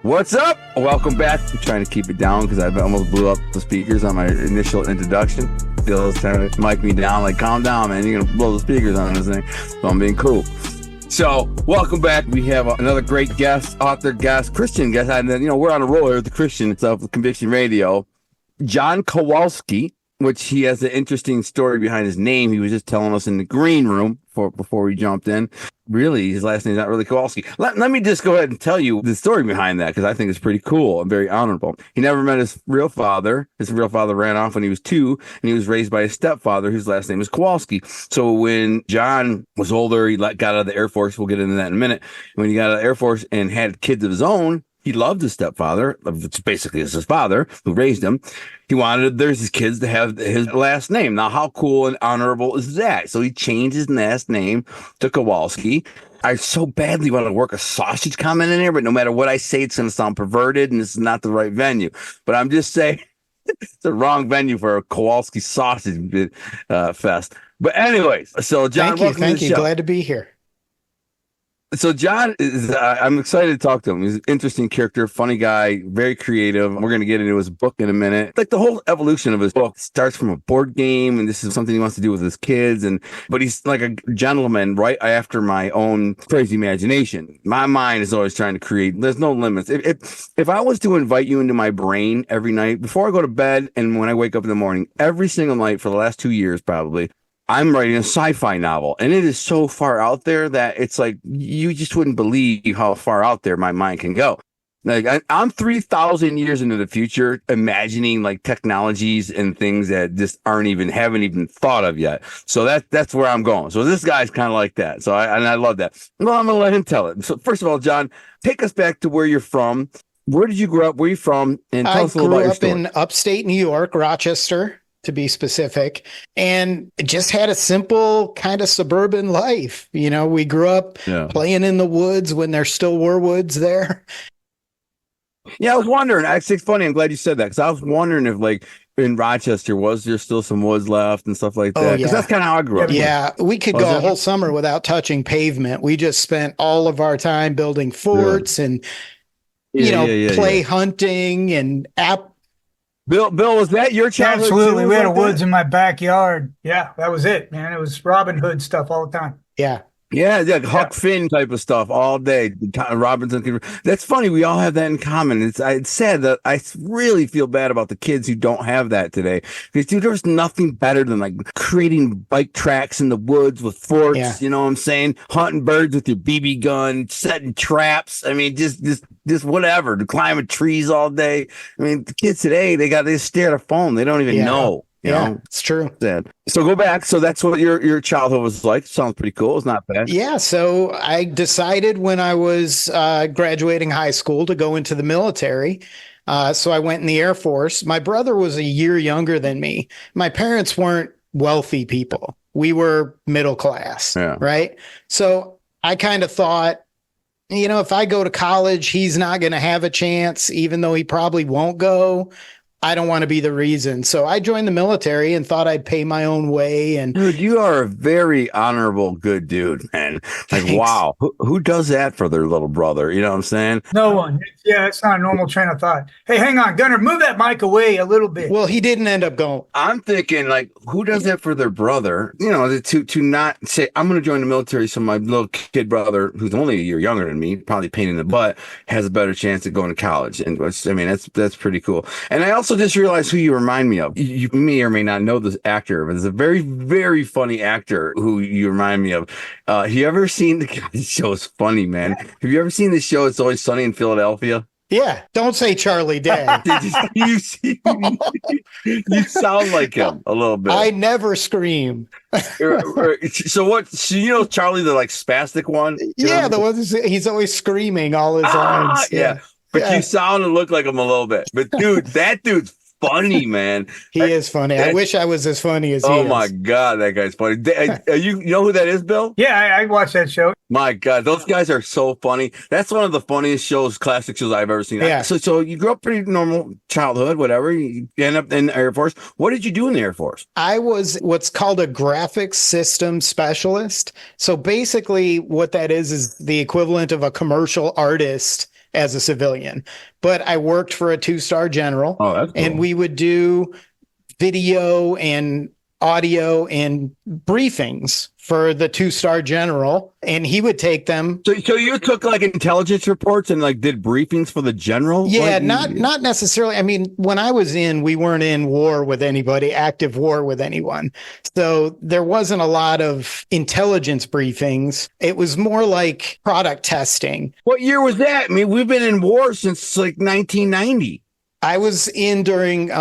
What's up? Welcome back. I'm trying to keep it down because I almost blew up the speakers on my initial introduction. Bill's trying to mic me down, like, calm down, man. You're going to blow the speakers on this thing. So I'm being cool. So, welcome back. We have another great guest, author guest, Christian guest. And then, we're on a roll here with the Christian stuff with Conviction Radio. John Kowalski, which he has an interesting story behind his name. He was just telling us in the green room before we jumped in. Really, his last name's not really Kowalski. Let me just go ahead and tell you the story behind that, because I think it's pretty cool and very honorable. He never met his real father. His real father ran off when he was 2, and he was raised by his stepfather, whose last name is Kowalski. So when John was older, he got out of the Air Force. We'll get into that in a minute. When he got out of the Air Force and had kids of his own, he loved his stepfather, which basically is his father who raised him. He wanted his kids to have his last name. Now, how cool and honorable is that? So he changed his last name to Kowalski. I so badly want to work a sausage comment in here, but no matter what I say, it's going to sound perverted, and this is not the right venue. But I'm just saying it's the wrong venue for a Kowalski sausage fest. But anyways, so John, thank you. Glad to be here. So John is, I'm excited to talk to him. He's an interesting character, funny guy, very creative. We're going to get into his book in a minute. Like the whole evolution of his book starts from a board game, and this is something he wants to do with his kids. But he's like a gentleman right after my own crazy imagination. My mind is always trying to create. There's no limits. If I was to invite you into my brain every night before I go to bed and when I wake up in the morning, every single night for the last 2 years, probably, I'm writing a sci-fi novel, and it is so far out there that it's like you just wouldn't believe how far out there my mind can go. Like I'm 3,000 years into the future, imagining like technologies and things that just haven't even thought of yet. So that's where I'm going. So this guy's kind of like that. So I love that. Well, I'm gonna let him tell it. So first of all, John, take us back to where you're from. Where did you grow up? Where are you from? And tell us a little about your story. I grew up in upstate New York, Rochester, to be specific, and just had a simple kind of suburban life. We grew up playing in the woods when there still were woods there. Yeah, I was wondering. Actually, it's funny. I'm glad you said that, because I was wondering if, like, in Rochester, was there still some woods left and stuff like that? Because that's kind of how I grew up. Yeah, we could go a whole summer without touching pavement. We just spent all of our time building forts and, play hunting and Bill, was that your childhood? Absolutely. We had a woods in my backyard. Yeah, that was it, man. It was Robin Hood stuff all the time. Yeah. Yeah, Huck Finn type of stuff all day. Robinson. That's funny. We all have that in common. It's sad that I really feel bad about the kids who don't have that today. Because, dude, there's nothing better than like creating bike tracks in the woods with forts. Yeah. You know what I'm saying? Hunting birds with your BB gun, setting traps. I mean, just whatever. Climbing trees all day. I mean, the kids today, they stare at a phone. They don't even know. You know? It's true. Sad. So go back. So that's what your childhood was like. Sounds pretty cool. It's not bad. Yeah. So I decided when I was graduating high school to go into the military. So I went in the Air Force. My brother was a year younger than me. My parents weren't wealthy people. We were middle class, right? So I kind of thought, if I go to college, he's not going to have a chance, even though he probably won't go. I don't want to be the reason. So I joined the military and thought I'd pay my own way. And dude, you are a very honorable, good dude, man. Like, thanks. Wow. Who does that for their little brother? You know what I'm saying? No one. It's not a normal train of thought. Hey, hang on, Gunnar, move that mic away a little bit. Well, he didn't end up going. I'm thinking, like, who does that for their brother? To not say, I'm going to join the military so my little kid brother, who's only a year younger than me, probably pain in the butt, has a better chance at going to college. And that's pretty cool. And I also just realized who you remind me of. You may or may not know this actor, but there's a very, very funny actor who you remind me of. Have you ever seen this show? Is funny, man. Have you ever seen this show? It's Always Sunny in Philadelphia. Yeah, don't say Charlie Day. you sound like him a little bit. I never scream. So what? So Charlie, the like spastic one. Yeah, the one he's always screaming all his lines. Yeah. But you sound and look like him a little bit. But dude, that dude's funny, man. He is funny. I wish I was as funny as he is. Oh my God, that guy's funny. You know who that is, Bill? Yeah, I watched that show. My God, those guys are so funny. That's one of the funniest classic shows I've ever seen. Yeah. So you grew up pretty normal childhood, whatever. You end up in the Air Force. What did you do in the Air Force? I was what's called a graphics system specialist. So basically what that is the equivalent of a commercial artist as a civilian, but I worked for a 2-star general. Oh, that's cool. And we would do video and audio and briefings for the 2-star general, and he would take them. So you took like intelligence reports and like did briefings for the general? Yeah, like, not necessarily. I mean, when I was in, we weren't in war with anybody, active war with anyone. So there wasn't a lot of intelligence briefings. It was more like product testing. What year was that? I mean, we've been in war since like 1990. I was in during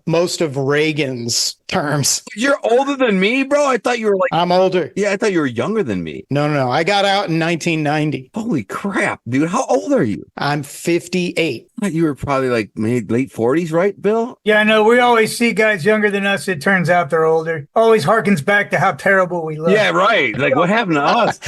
most of Reagan's terms. You're older than me, bro. I thought you were like, I'm older. yeah, I thought you were younger than me. No. I got out in 1990. Holy crap, dude. How old are you? I'm 58. I thought you were probably like maybe late 40s, right, Bill? Yeah, no, we always see guys younger than us. It turns out they're older. Always harkens back to how terrible we look. Yeah, right. Like what happened to us?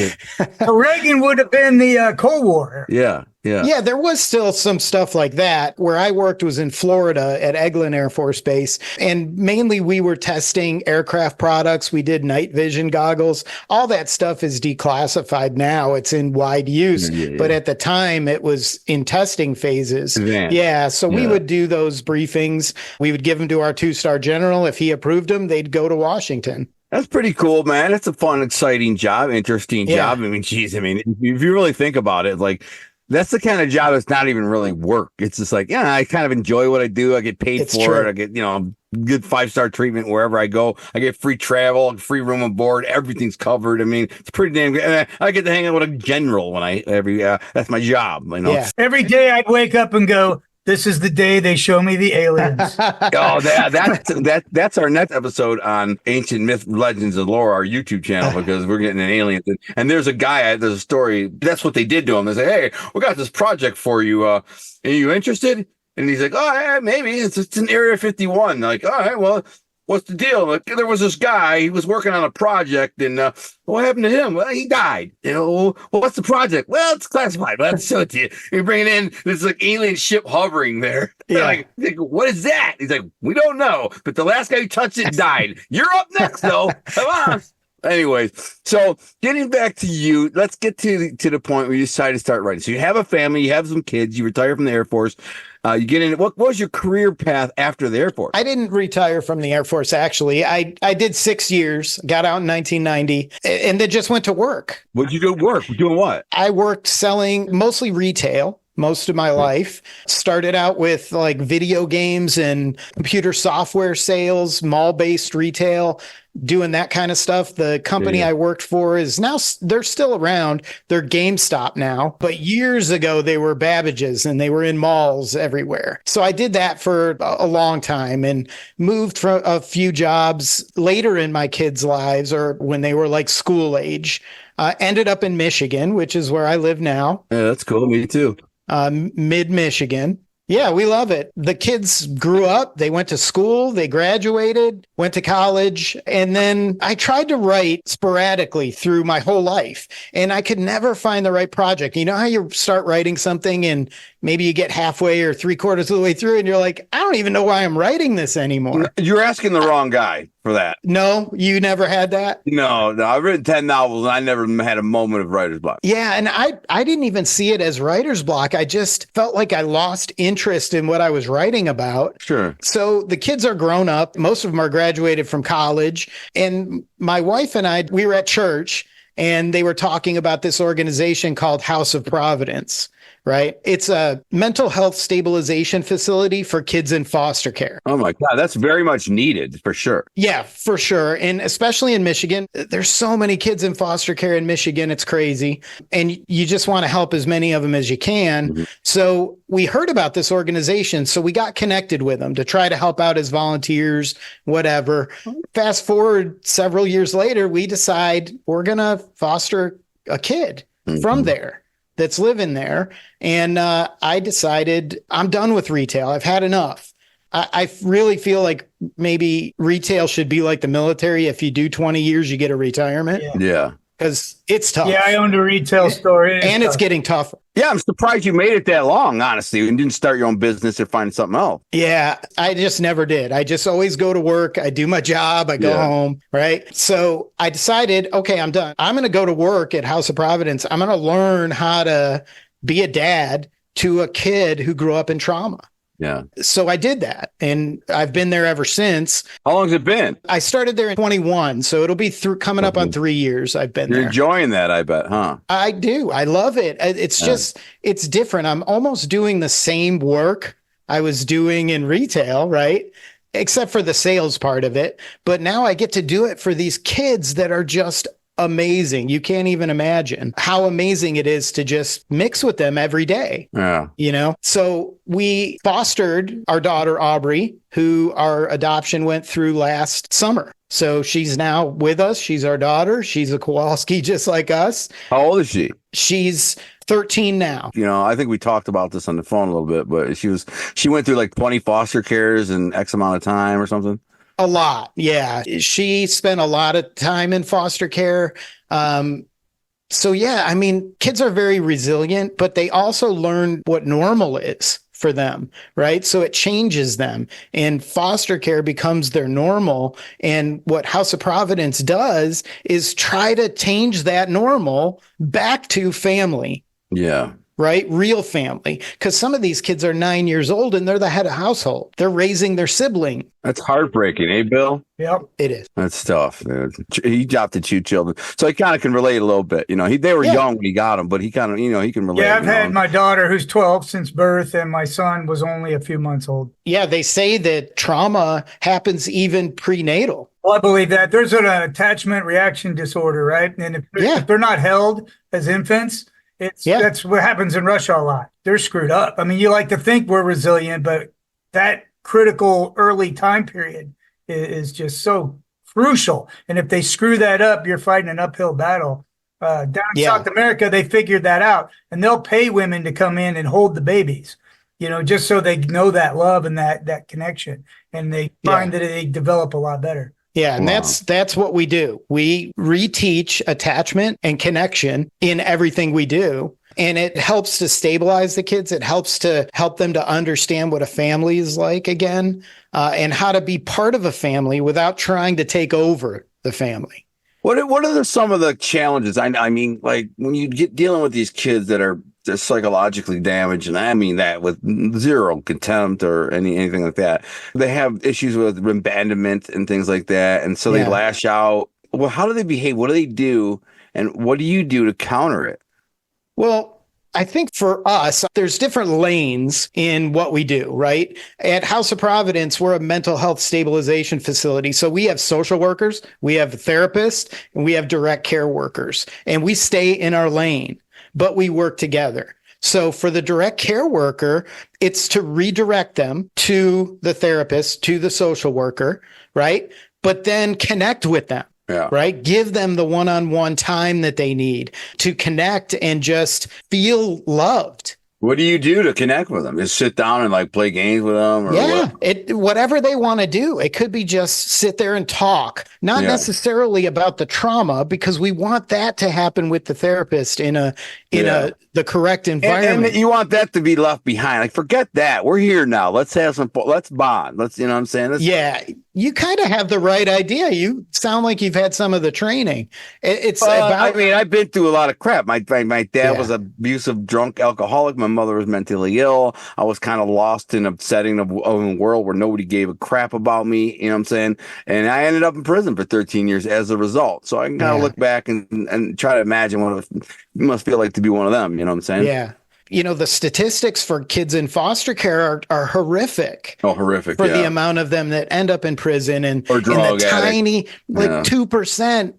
Reagan would have been the Cold War. Yeah. Yeah, there was still some stuff like that. Where I worked was in Florida at Eglin Air Force Base. And mainly we were testing aircraft products. We did night vision goggles. All that stuff is declassified now. It's in wide use. Yeah. But at the time, it was in testing phases. Advanced. Yeah. So we would do those briefings. We would give them to our 2-star general. If he approved them, they'd go to Washington. That's pretty cool, man. It's a fun, exciting job, interesting job. I mean, geez, if you really think about it, like, that's the kind of job that's not even really work. It's just like, yeah, I kind of enjoy what I do. I get paid for it. I get, good 5-star treatment wherever I go. I get free travel, free room and board. Everything's covered. I mean, it's pretty damn good. I get to hang out with a general that's my job. Yeah. Every day I'd wake up and go, this is the day they show me the aliens. That's our next episode on Ancient Myth, Legends, and Lore, our YouTube channel, because we're getting an alien. And there's a story. That's what they did to him. They say, hey, we got this project for you. Are you interested? And he's like, oh, yeah, maybe. It's in Area 51. Like, all right, well, what's the deal? Like, there was this guy, he was working on a project, and what happened to him? Well, he died. Well, what's the project? Well, it's classified. But I'll show it to you. You bring it in, there's like alien ship hovering there. Yeah. Like, what is that? He's like, we don't know. But the last guy who touched it died. You're up next, though. Come on. Anyways, so getting back to you, let's get to the point where you decide to start writing. So you have a family, you have some kids, you retire from the Air Force. You get in. What was your career path after the Air Force? I didn't retire from the Air Force, actually. I did 6 years, got out in 1990, and then just went to work. What'd you do at work? Doing what? I worked selling mostly retail most of my life. Started out with like video games and computer software sales, mall-based retail, doing that kind of stuff. The company I worked for is now, they're still around. They're GameStop now, but years ago they were Babbage's and they were in malls everywhere. So I did that for a long time and moved from a few jobs later in my kids' lives, or when they were like school age. Ended up in Michigan, which is where I live now. Yeah, that's cool. Me too. Mid-Michigan. Yeah, we love it. The kids grew up, they went to school, they graduated, went to college, and then I tried to write sporadically through my whole life, and I could never find the right project. You know how you start writing something and maybe you get halfway or 3/4 of the way through and you're like, I don't even know why I'm writing this anymore. You're asking the wrong guy for that. No, you never had that? No, I've written 10 novels and I never had a moment of writer's block. Yeah, and I didn't even see it as writer's block. I just felt like I lost interest in what I was writing about. Sure. So the kids are grown up. Most of them are graduated from college. And my wife and I, we were at church and they were talking about this organization called House of Providence. Right. It's a mental health stabilization facility for kids in foster care. Oh, my God. That's very much needed for sure. Yeah, for sure. And especially in Michigan, there's so many kids in foster care in Michigan. It's crazy. And you just want to help as many of them as you can. Mm-hmm. So we heard about this organization. So we got connected with them to try to help out as volunteers, whatever. Fast forward several years later, we decide we're going to foster a kid from there that's living there. And I decided I'm done with retail. I've had enough. I really feel like maybe retail should be like the military. If you do 20 years, you get a retirement. Yeah. Because it's tough. Yeah, I owned a retail store. And it's getting tougher. Yeah, I'm surprised you made it that long, honestly, and didn't start your own business or find something else. Yeah, I just never did. I just always go to work. I do my job. I go home, right? So I decided, okay, I'm done. I'm going to go to work at House of Providence. I'm going to learn how to be a dad to a kid who grew up in trauma. Yeah. So I did that, and I've been there ever since. How long has it been? I started there in 21, so it'll be coming up on 3 years I've been You're there. enjoying that, I bet, huh? I do. I love it. It's just, it's different. I'm almost doing the same work I was doing in retail, right? Except for the sales part of it. But now I get to do it for these kids that are just amazing. You can't even imagine how amazing it is to just mix with them every day. Yeah. You know, so we fostered our daughter, Aubrey, who our adoption went through last summer. So she's now with us. She's our daughter. She's a Kowalski just like us. How old is she? She's 13 now. You know, I think we talked about this on the phone a little bit, but she went through like 20 foster cares in X amount of time or something. A lot. Yeah. She spent a lot of time in foster care. So yeah, I mean, kids are very resilient, but they also learn what normal is for them, right? So it changes them, and foster care becomes their normal. And what House of Providence does is try to change that normal back to family. Yeah. Right? Real family. Because some of these kids are 9 years old and they're the head of household. They're raising their sibling. That's heartbreaking, eh, Bill? Yep. It is. That's tough, dude. He adopted 2 children. So he kind of can relate a little bit. You know, they were young when he got them, but he kind of, you know, he can relate. Yeah, I've had my daughter who's 12 since birth, and my son was only a few months old. Yeah, they say that trauma happens even prenatal. Well, I believe that. There's an attachment reaction disorder, right? And if they're not held as infants, that's what happens in Russia a lot. They're screwed up. I mean, you like to think we're resilient, but that critical early time period is just so crucial. And if they screw that up, you're fighting an uphill battle. Down in South America, they figured that out, and they'll pay women to come in and hold the babies, you know, just so they know that love and that connection, and they find that they develop a lot better. Yeah, and that's what we do. We reteach attachment and connection in everything we do. And it helps to stabilize the kids. It helps them to understand what a family is like again, and how to be part of a family without trying to take over the family. What are some of the challenges? I mean, like when you get dealing with these kids that are just psychologically damaged, and I mean that with zero contempt or anything like that. They have issues with abandonment and things like that, and so they lash out. Well, how do they behave? What do they do? And what do you do to counter it? Well, I think for us, there's different lanes in what we do, right? At House of Providence, we're a mental health stabilization facility. So we have social workers, we have therapists, and we have direct care workers, and we stay in our lane, but we work together. So for the direct care worker, it's to redirect them to the therapist, to the social worker, right? But then connect with them. Yeah. Right. Give them the one-on-one time that they need to connect and just feel loved. What do you do to connect with them? Just sit down and like play games with them? Or whatever they want to do. It could be just sit there and talk, not necessarily about the trauma, because we want that to happen with the therapist in the correct environment. And you want that to be left behind. Like, forget that. We're here now. Let's bond. Let's, you know what I'm saying? You kind of have the right idea. You sound like you've had some of the training. I mean, I've been through a lot of crap. My dad was an abusive, drunk alcoholic. My mother was mentally ill. I was kind of lost in a setting of a world where nobody gave a crap about me. You know what I'm saying? And I ended up in prison for 13 years as a result. So I can kind of look back and try to imagine what it must feel like to be one of them. You know what I'm saying? Yeah. You know, the statistics for kids in foster care are horrific. Oh, horrific. For the amount of them that end up in prison, and or drug the tiny, 2%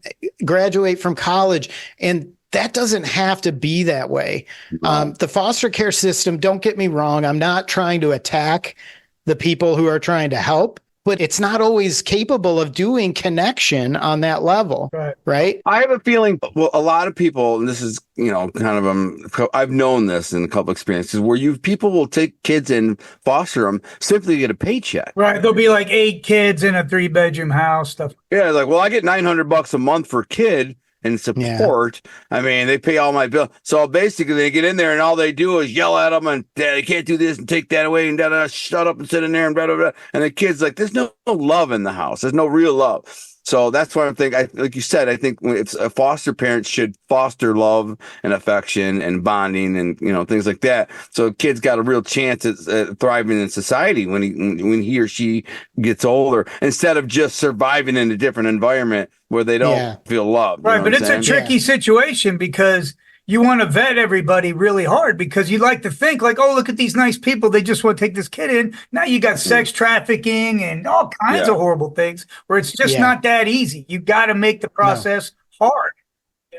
graduate from college. And that doesn't have to be that way. No. The foster care system, don't get me wrong, I'm not trying to attack the people who are trying to help, but it's not always capable of doing connection on that level. Right. I have a feeling, well, a lot of people, and this is, you know, kind of, I've known this in a couple experiences where people will take kids and foster them simply to get a paycheck. Right. There'll be like 8 kids in a 3-bedroom house stuff. Yeah. Like, well, I get $900 a month for a kid. and support. I mean, they pay all my bills. So basically, they get in there and all they do is yell at them and they can't do this and take that away and shut up and sit in there and blah, blah, blah. And the kid's like, there's no love in the house. There's no real love. So that's what I'm thinking. Like you said, I think if a foster parent should foster love and affection and bonding and, things like that. So kids got a real chance at thriving in society when he or she gets older, instead of just surviving in a different environment where they don't feel loved. Right. But it's a tricky situation because you want to vet everybody really hard, because you like to think like, oh, look at these nice people. They just want to take this kid in. Now you got sex trafficking and all kinds of horrible things where it's just not that easy. You got to make the process hard,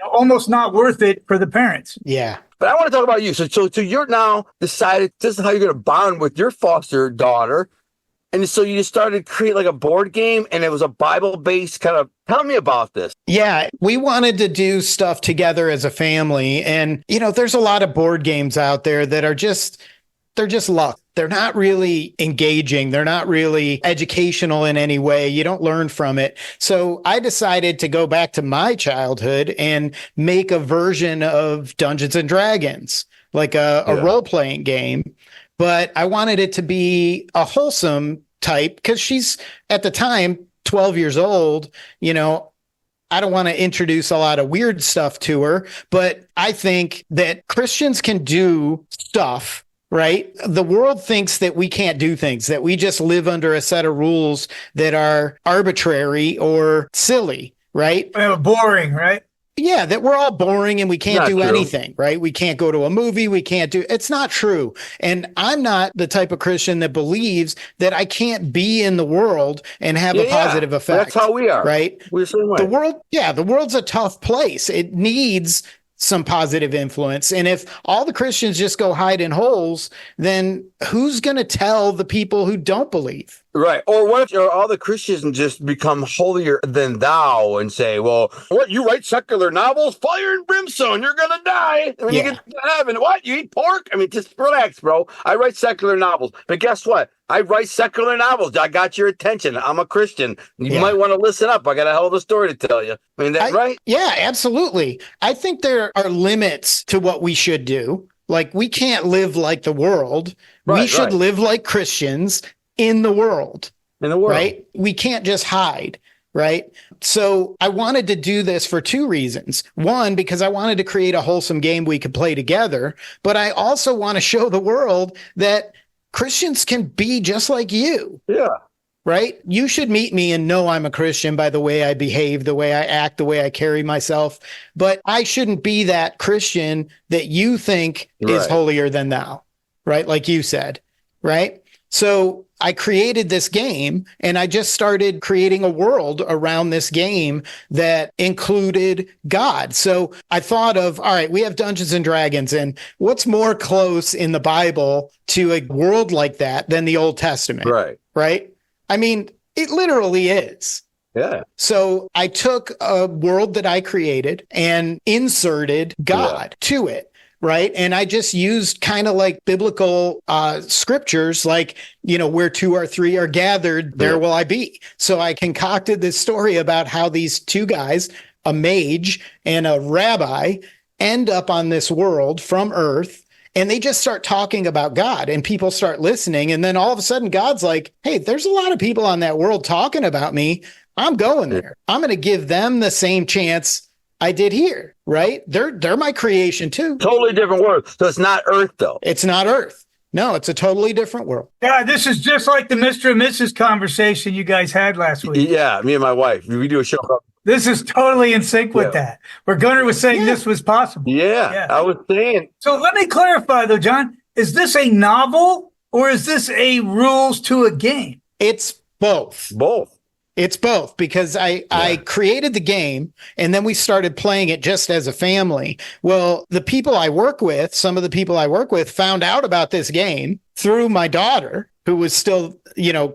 almost not worth it for the parents. Yeah. But I want to talk about you. So you're now decided this is how you're going to bond with your foster daughter. And so you started to create like a board game, and it was a Bible-based kind of. Tell me about this. Yeah, we wanted to do stuff together as a family. And, there's a lot of board games out there that are they're just luck. They're not really engaging. They're not really educational in any way. You don't learn from it. So I decided to go back to my childhood and make a version of Dungeons and Dragons, like a role-playing game. But I wanted it to be a wholesome type because she's at the time 12 years old. I don't want to introduce a lot of weird stuff to her, but I think that Christians can do stuff, right? The world thinks that we can't do things, that we just live under a set of rules that are arbitrary or silly, right? Boring, right? Yeah, that we're all boring and we can't do anything, right? We can't go to a movie. It's not true. And I'm not the type of Christian that believes that I can't be in the world and have a positive effect. That's how we are. Right? We're the same way. The world's a tough place. It needs some positive influence. And if all the Christians just go hide in holes, then who's going to tell the people who don't believe? Right. Or what if all the Christians just become holier than thou and say, well, what, you write secular novels? Fire and brimstone, you're going to die when you get to heaven. What, you eat pork? I mean, just relax, bro. I write secular novels. But guess what? I write secular novels. I got your attention. I'm a Christian. You might want to listen up. I got a hell of a story to tell you. I mean, right? Yeah, absolutely. I think there are limits to what we should do. Like, we can't live like the world. We should live like Christians in the world. Right? We can't just hide. Right. So I wanted to do this for two reasons. One, because I wanted to create a wholesome game we could play together. But I also want to show the world that Christians can be just like you. Yeah. Right. You should meet me and know I'm a Christian by the way I behave, the way I act, the way I carry myself. But I shouldn't be that Christian that you think is holier than thou. Right. Like you said. Right. So I created this game and I just started creating a world around this game that included God. So I thought of, all right, we have Dungeons and Dragons, and what's more close in the Bible to a world like that than the Old Testament? Right. I mean, it literally is. Yeah. So I took a world that I created and inserted God to it. Right. And I just used kind of like biblical scriptures, like, where two or three are gathered, there will I be. So I concocted this story about how these two guys, a mage and a rabbi, end up on this world from Earth. And they just start talking about God and people start listening. And then all of a sudden, God's like, hey, there's a lot of people on that world talking about me. I'm going there. I'm going to give them the same chance I did here, right? They're my creation too. Totally different world. So it's not Earth, though. It's not Earth. No, it's a totally different world. Yeah, this is just like the Mr. and Mrs. conversation you guys had last week. Yeah, me and my wife. We do a show. This is totally in sync with that. Where Gunnar was saying this was possible. Yeah, I was saying. So let me clarify, though, John. Is this a novel or is this a rules to a game? It's both. It's both, because I created the game and then we started playing it just as a family. Well, the people I work with, some of the people I work with found out about this game through my daughter, who was still,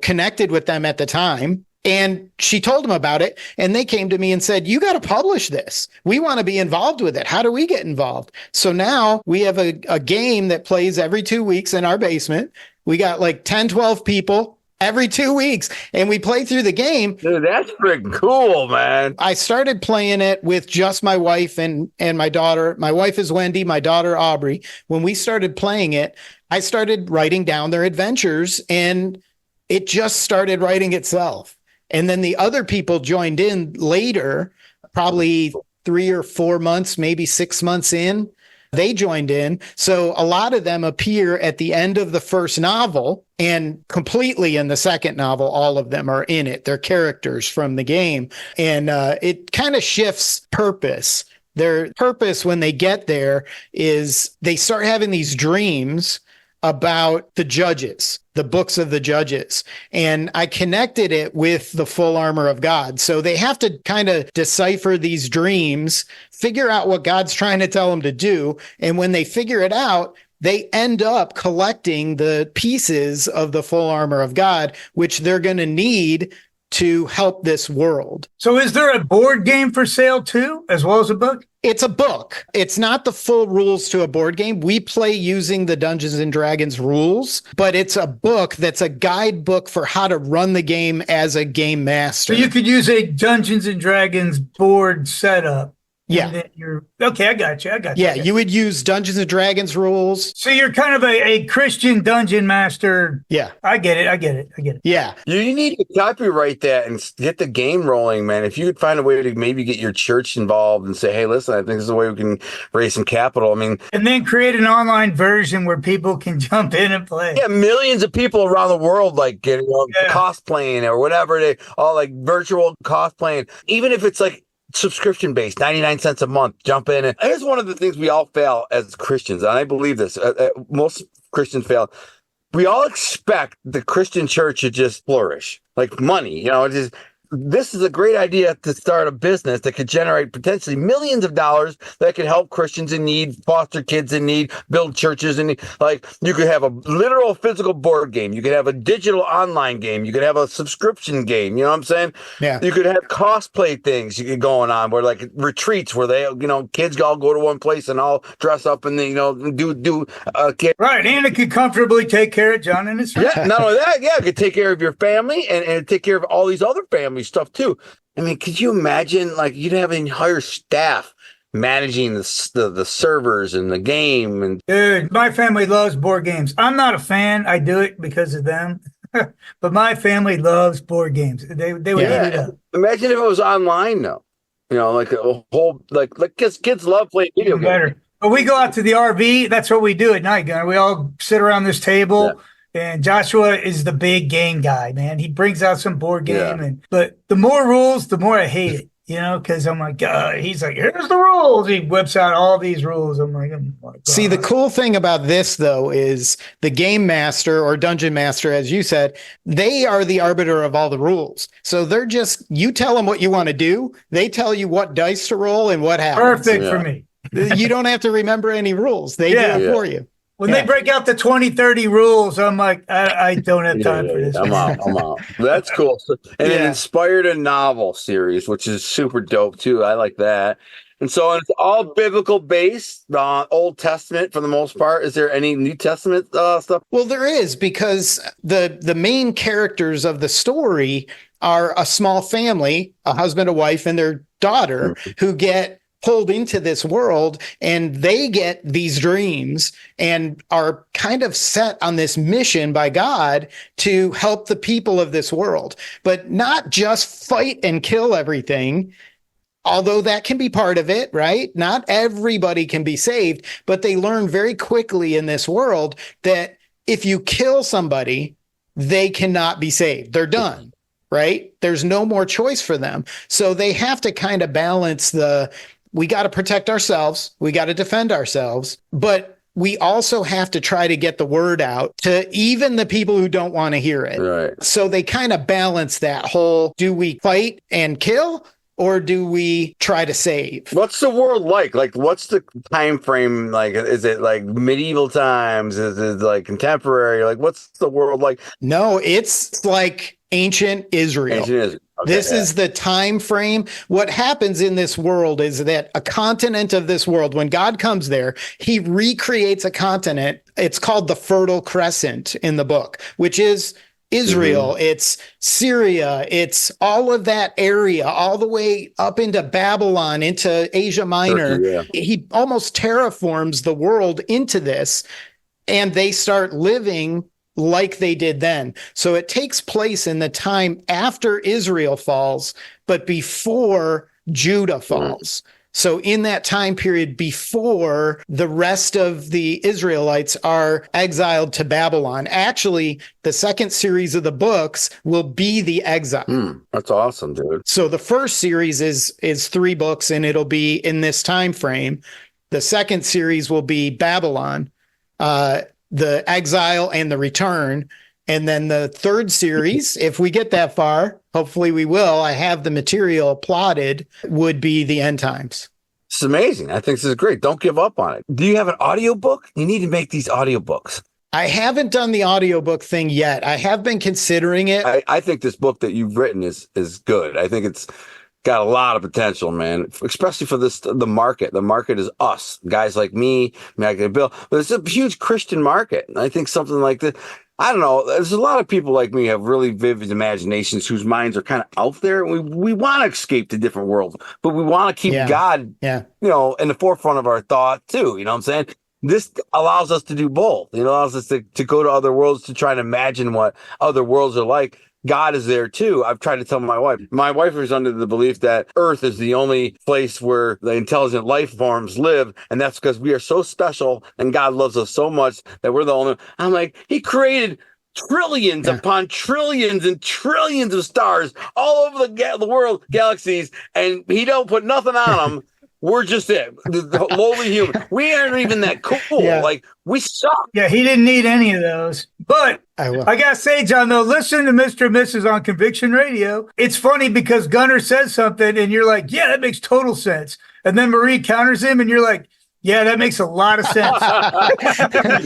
connected with them at the time. And she told them about it. And they came to me and said, you got to publish this. We want to be involved with it. How do we get involved? So now we have a game that plays every 2 weeks in our basement. We got like 10, 12 people every 2 weeks, and we play through the game. Dude, that's freaking cool, man. I started playing it with just my wife and my daughter. My wife is Wendy, my daughter Aubrey. When we started playing it, I started writing down their adventures, and it just started writing itself. And then the other people joined in later, probably 3 or 4 months, maybe 6 months in. They joined in. So a lot of them appear at the end of the first novel, and completely in the second novel, all of them are in it. They're characters from the game. And it kind of shifts purpose. Their purpose when they get there is they start having these dreams about the judges, the books of the judges. And I connected it with the full armor of God. So they have to kind of decipher these dreams, figure out what God's trying to tell them to do. And when they figure it out, they end up collecting the pieces of the full armor of God, which they're going to need to help this world. So is there a board game for sale too, as well as a book? It's a book. It's not the full rules to a board game. We play using the Dungeons and Dragons rules, but it's a book that's a guidebook for how to run the game as a game master. So you could use a Dungeons and Dragons board setup. Yeah. Okay, I got you. Yeah, you would use Dungeons and Dragons rules. So you're kind of a Christian dungeon master. Yeah. I get it. Yeah. You need to copyright that and get the game rolling, man. If you could find a way to maybe get your church involved and say, hey, listen, I think this is a way we can raise some capital. I mean, and then create an online version where people can jump in and play. Yeah, millions of people around the world like getting cosplaying or whatever, they all like virtual cosplaying. Even if it's like subscription based, 99 cents a month, jump in. And here's one of the things we all fail as Christians, and I believe this. Most Christians fail. We all expect the Christian church to just flourish, like money. This is a great idea to start a business that could generate potentially millions of dollars that could help Christians in need, foster kids in need, build churches in need. Like, you could have a literal physical board game. You could have a digital online game. You could have a subscription game. You know what I'm saying? Yeah. You could have cosplay things you could going on where like retreats where they, kids all go to one place and all dress up and then, do right. And it could comfortably take care of John and his family. Yeah. Not only that, it could take care of your family and take care of all these other families stuff too. I mean, could you imagine like you'd have an entire staff managing the servers and the game? And dude, my family loves board games. I'm not a fan. I do it because of them. But my family loves board games. They would eat it up. Imagine if it was online though. Like a whole like kids love playing video games. Better. But we go out to the RV. That's what we do at night, Gunnar. We all sit around this table. Yeah. And Joshua is the big game guy, man. He brings out some board game, but the more rules, the more I hate it, because I'm like, he's like, here's the rules. He whips out all these rules. I'm like, oh my God. See, the cool thing about this, though, is the game master or dungeon master, as you said, they are the arbiter of all the rules. So they're just, you tell them what you want to do. They tell you what dice to roll and what happens. Perfect for me. You don't have to remember any rules. They do it for you. When they break out the 20, 30 rules, I'm like, I don't have time for this. I'm out. That's cool. And it inspired a novel series, which is super dope too. I like that. And so it's all biblical based, Old Testament for the most part. Is there any New Testament stuff? Well, there is, because the main characters of the story are a small family, a husband, a wife, and their daughter who get pulled into this world, and they get these dreams and are kind of set on this mission by God to help the people of this world, but not just fight and kill everything. Although that can be part of it, right? Not everybody can be saved, but they learn very quickly in this world that if you kill somebody, they cannot be saved. They're done, right? There's no more choice for them. So they have to kind of balance we got to protect ourselves. We got to defend ourselves, but we also have to try to get the word out to even the people who don't want to hear it. Right. So they kind of balance that whole, do we fight and kill, or do we try to save? What's the world like? Like, what's the time frame? Like, is it like medieval times? Is it like contemporary? Like, what's the world like? No, it's like ancient Israel. Okay, this is the time frame. What happens in this world is that a continent of this world, when God comes there, he recreates a continent. It's called the Fertile Crescent in the book, which is Israel, it's Syria, it's all of that area, all the way up into Babylon, into Asia Minor. Turkey, yeah. He almost terraforms the world into this, and they start living like they did then. So it takes place in the time after Israel falls, but before Judah falls. So in that time period before the rest of the Israelites are exiled to Babylon, actually, the second series of the books will be the exile. That's awesome, dude. So the first series is 3 books, and it'll be in this time frame. The second series will be Babylon, the exile and the return. And then the third series, if we get that far, hopefully we will, I have the material plotted, would be the end times. It's amazing. I think this is great. Don't give up on it. Do you have an audiobook? You need to make these audiobooks. I haven't done the audiobook thing yet. I have been considering it. I think this book that you've written is good. I think it's got a lot of potential, man, especially for the market. The market is us, guys like me, Maggie Bill. But it's a huge Christian market. And I think something like this, I don't know. There's a lot of people like me who have really vivid imaginations whose minds are kind of out there. We want to escape to different worlds, but we want to keep God, in the forefront of our thought too. You know what I'm saying? This allows us to do both. It allows us to go to other worlds, to try and imagine what other worlds are like. God is there too. I've tried to tell my wife. My wife is under the belief that Earth is the only place where the intelligent life forms live. And that's because we are so special and God loves us so much that we're the only. I'm like, he created trillions upon trillions and trillions of stars all over the world, galaxies, and he don't put nothing on them. We're just the lowly human. We aren't even that cool. Like, we suck. Yeah, he didn't need any of those. But I got to say, John, though, listen to Mr. and Mrs. on Conviction Radio. It's funny because Gunnar says something and you're like, yeah, that makes total sense. And then Marie counters him and you're like, yeah, that makes a lot of sense.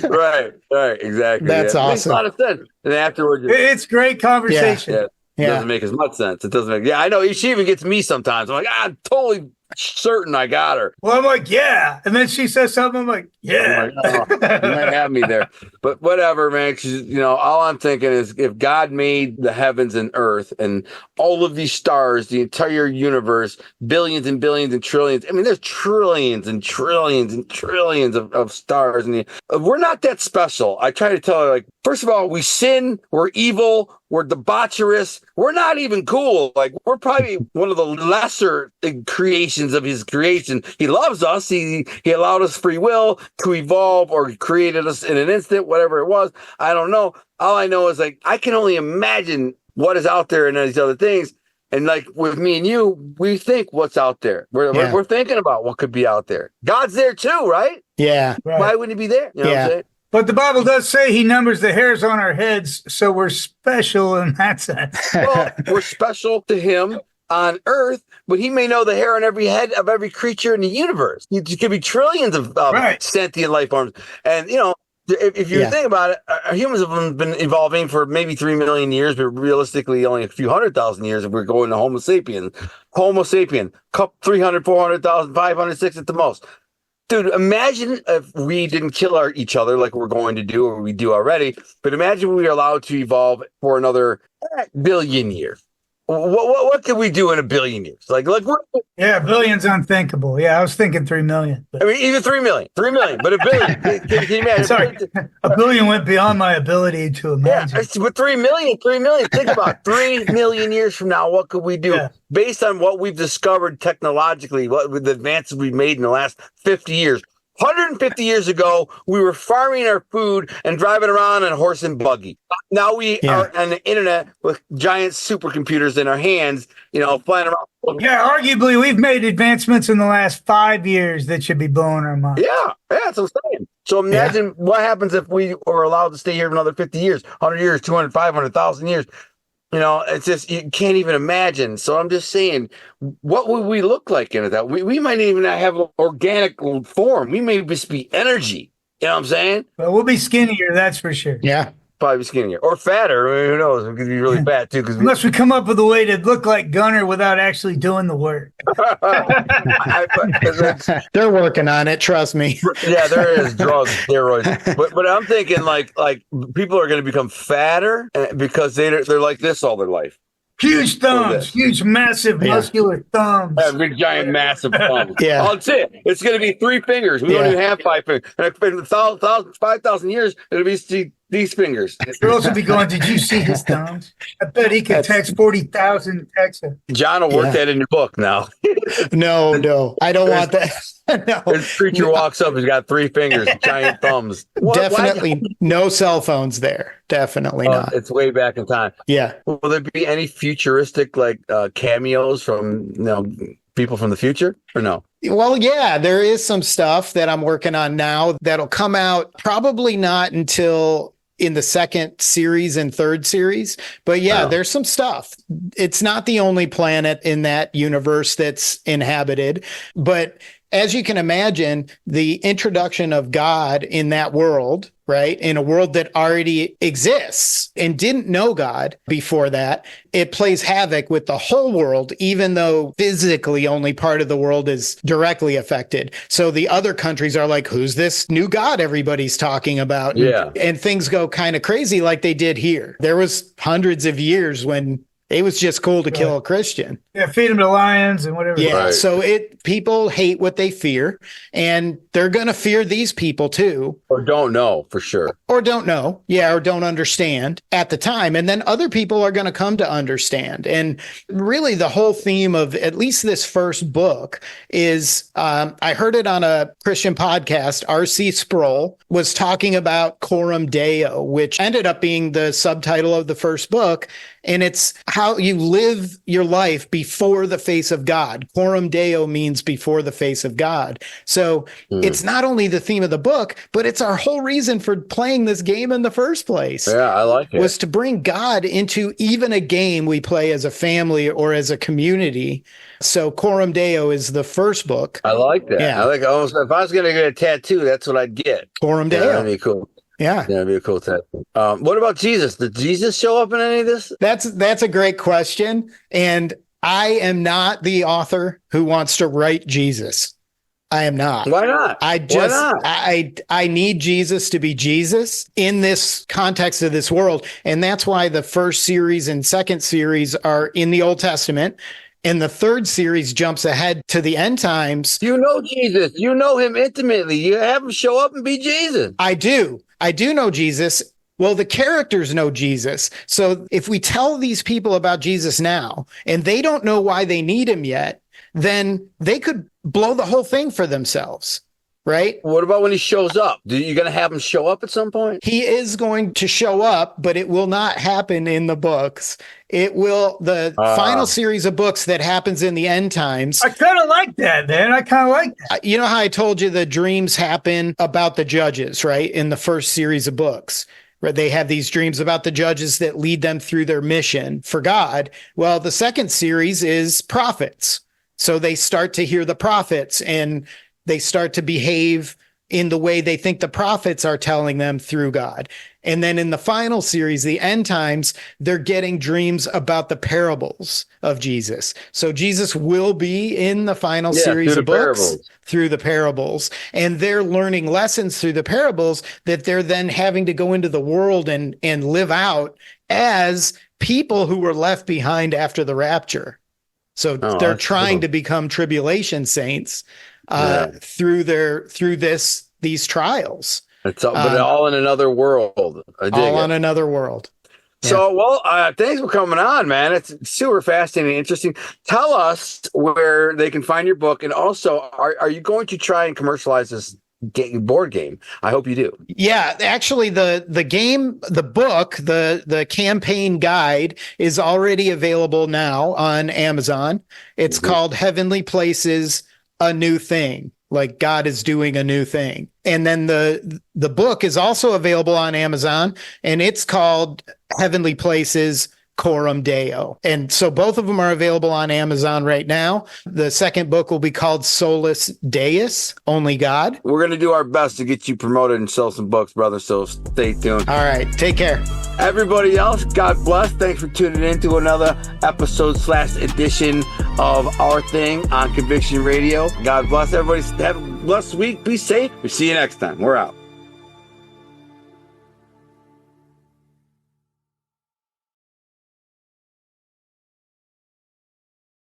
Right, exactly. That's awesome. It makes a lot of sense. And afterwards, it's great conversation. It doesn't make as much sense. It doesn't make. I know. She even gets me sometimes. I'm like, I'm totally certain I got her. Well, I'm like, yeah. And then she says something. I'm like, yeah. I'm like, oh, you might have me there. But whatever, man. 'Cause, all I'm thinking is if God made the heavens and earth and all of these stars, the entire universe, billions and billions and trillions. I mean, there's trillions and trillions and trillions of stars. And we're not that special. I try to tell her, like, first of all, we sin. We're evil. We're debaucherous. We're not even cool. Like, we're probably one of the lesser creations of his creation. He loves us. He allowed us free will to evolve, or created us in an instant, whatever it was. I don't know. All I know is, like, I can only imagine what is out there and these other things. And like with me and you, we think what's out there. We're thinking about what could be out there. God's there too, right? Yeah. Right. Why wouldn't he be there? You know what I'm saying? But the Bible does say he numbers the hairs on our heads, so we're special in that sense. Well, we're special to him on earth, but he may know the hair on every head of every creature in the universe. It could be trillions of sentient life forms. And, if you think about it, humans have been evolving for maybe 3 million years, but realistically only a few 100,000 years if we're going to Homo sapien. Homo sapien, 300, 400,000, 500, 600 at the most. Dude, imagine if we didn't kill each other like we're going to do, or we do already, but imagine we were allowed to evolve for another billion years. What could we do in a billion years? Like yeah, billion's unthinkable. Yeah, I was thinking 3 million. But. I mean, even 3 million, but a billion. Can you imagine? Sorry, a billion went beyond my ability to imagine. Yeah, but 3 million. Think about 3 million years from now. What could we do based on what we've discovered technologically? What with the advances we've made in the last 50 years? 150 years ago, we were farming our food and driving around on a horse and buggy. Now we are on the internet with giant supercomputers in our hands, flying around. Yeah, arguably, we've made advancements in the last 5 years that should be blowing our minds. Yeah, that's what I'm saying. So imagine what happens if we were allowed to stay here for another 50 years, 100 years, 200, 500,000 years. It's just, you can't even imagine. So I'm just saying, what would we look like in that? We might even not have an organic form. We may just be energy. You know what I'm saying? But we'll be skinnier, that's for sure. Yeah. probably be skinnier or fatter. I mean, who knows? We could be really fat too. Unless we come up with a way to look like Gunner without actually doing the work. They're working on it. Trust me. Yeah, there is drugs, steroids, but I'm thinking like people are going to become fatter because they're like this all their life. Huge thumbs, huge, massive, muscular thumbs. Big, giant, massive thumbs. Yeah. Oh, that's it. It's going to be 3 fingers. We don't even have 5 fingers. And in 5,000 years, it'll be these fingers. Girls will be going, did you see his thumbs? I bet he could text 40,000 texts. John will work that in your book now. No. I don't want that. No. This creature walks up, he's got 3 fingers, giant thumbs. Definitely no cell phones there. Definitely not. It's way back in time. Yeah. Will there be any futuristic cameos from people from the future or no? Well, yeah, there is some stuff that I'm working on now that'll come out probably not until in the second series and third series. But yeah, there's some stuff. It's not the only planet in that universe that's inhabited, but as you can imagine, the introduction of God in that world, right, in a world that already exists and didn't know God before that, it plays havoc with the whole world, even though physically only part of the world is directly affected. So the other countries are like, who's this new God everybody's talking about? And things go kind of crazy like they did here. There was hundreds of years when it was just cool to kill a Christian. Yeah, feed them to lions and whatever. Yeah, so people hate what they fear, and they're going to fear these people too. Or don't know for sure. Or don't know, or don't understand at the time. And then other people are going to come to understand. And really the whole theme of at least this first book is, I heard it on a Christian podcast, R.C. Sproul was talking about Coram Deo, which ended up being the subtitle of the first book. And it's how you live your life before the face of God. Coram Deo means before the face of God. So it's not only the theme of the book, but it's our whole reason for playing this game in the first place. Yeah, I like it. Was to bring God into even a game we play as a family or as a community. So Coram Deo is the first book. I like that. Yeah. I like almost, if I was going to get a tattoo, that's what I'd get. Coram Deo. That'd be cool. Yeah. That'd be a cool tattoo. What about Jesus? Did Jesus show up in any of this? That's a great question. And I am not the author who wants to write Jesus. I am not. Why not? I need Jesus to be Jesus in this context of this world. And that's why the first series and second series are in the Old Testament. And the third series jumps ahead to the end times. You know Jesus. You know him intimately. You have him show up and be Jesus. I do know Jesus. Well, the characters know Jesus. So if we tell these people about Jesus now and they don't know why they need him yet, then they could blow the whole thing for themselves. Right? What about when he shows up? Are you going to have him show up at some point? He is going to show up, but it will not happen in the books. It will, the final series of books that happens in the end times. I kind of like that, man. I kind of like that. You know how I told you the dreams happen about the judges, right? In the first series of books, where they have these dreams about the judges that lead them through their mission for God. Well, the second series is prophets. So they start to hear the prophets and they start to behave in the way they think the prophets are telling them through God. And then in the final series, the end times, they're getting dreams about the parables of Jesus. So Jesus will be in the final series of books through the parables. And they're learning lessons through the parables that they're then having to go into the world and live out as people who were left behind after the rapture. So they're trying to become tribulation saints through these trials. It's but all in another world. On another world. So, well, thanks for coming on, man. It's super fascinating, interesting. Tell us where they can find your book, and also, are you going to try and commercialize this board game? I hope you do. Yeah, actually, the book, the campaign guide is already available now on Amazon. It's called Heavenly Places, A New Thing. Like God is doing a new thing. And then the book is also available on Amazon, and it's called Heavenly Places, Coram Deo. And so both of them are available on Amazon right now. The second book will be called Solus Deus, Only God. We're going to do our best to get you promoted and sell some books, brother. So stay tuned. All right. Take care. Everybody else, God bless. Thanks for tuning in to another episode/edition of Our Thing on Conviction Radio. God bless everybody. Have a blessed week. Be safe. We'll see you next time. We're out.